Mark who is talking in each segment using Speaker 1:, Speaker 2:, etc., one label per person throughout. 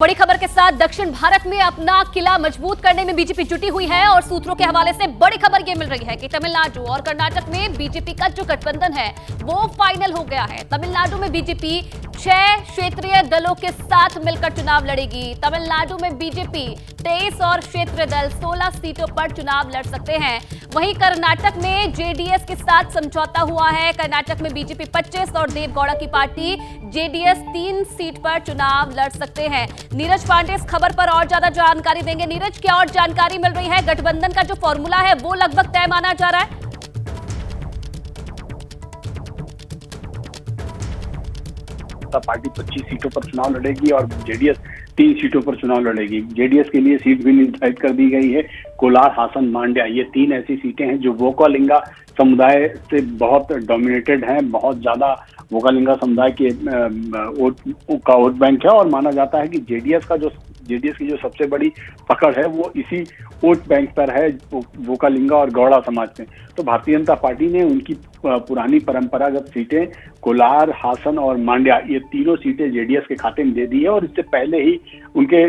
Speaker 1: बड़ी खबर के साथ दक्षिण भारत में अपना किला मजबूत करने में बीजेपी जुटी हुई है और सूत्रों के हवाले से बड़ी खबर ये मिल रही है कि तमिलनाडु और कर्नाटक में बीजेपी का जो गठबंधन है वो फाइनल हो गया है। तमिलनाडु में बीजेपी 6 क्षेत्रीय दलों के साथ मिलकर चुनाव लड़ेगी। तमिलनाडु में बीजेपी 23 और क्षेत्रीय दल 16 सीटों पर चुनाव लड़ सकते हैं। वहीं कर्नाटक में जेडीएस के साथ समझौता हुआ है। कर्नाटक में बीजेपी 25 और देवगौड़ा की पार्टी जेडीएस 3 सीट पर चुनाव लड़ सकते हैं। नीरज पांडे इस खबर पर और ज्यादा जानकारी देंगे। नीरज, क्या और जानकारी मिल रही है? गठबंधन का जो फॉर्मूला है वो लगभग तय माना जा रहा है।
Speaker 2: पार्टी 25 सीटों पर चुनाव लड़ेगी और जेडीएस 3 सीटों पर चुनाव लड़ेगी। जेडीएस के लिए सीट भी निर्धारित कर दी गई है। कोलार, हासन, मांड्या, ये 3 ऐसी सीटें हैं जो वोकालिंगा समुदाय से बहुत डोमिनेटेड हैं। बहुत ज्यादा वोकालिंगा समुदाय के वोट बैंक है और माना जाता है कि जेडीएस की जो सबसे बड़ी पकड़ है वो इसी वोट बैंक पर है, वोकालिंगा और गौड़ा समाज में। तो भारतीय जनता पार्टी ने उनकी पुरानी परंपरागत सीटें कोलार, हासन और मांड्या, ये तीनों सीटें जेडीएस के खाते में दे दी है। और इससे पहले ही उनके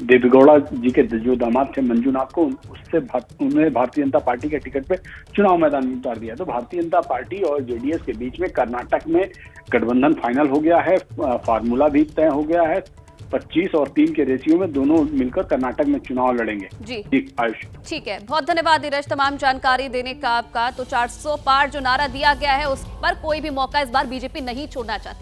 Speaker 2: देवेगौड़ा जी के जो दामाद थे मंजूनाथ को, उन्हें भारतीय जनता पार्टी के टिकट पे चुनाव मैदान में उतार दिया। तो भारतीय जनता पार्टी और जेडीएस के बीच में कर्नाटक में गठबंधन फाइनल हो गया है। फार्मूला भी तय हो गया है। 25 और 3 के रेशियो में दोनों मिलकर कर्नाटक में चुनाव लड़ेंगे।
Speaker 1: जी
Speaker 2: आयुष,
Speaker 1: ठीक है, बहुत धन्यवाद नीरज तमाम जानकारी देने का आपका। तो 400 पार जो नारा दिया गया है उस पर कोई भी मौका इस बार बीजेपी नहीं छोड़ना चाहती है।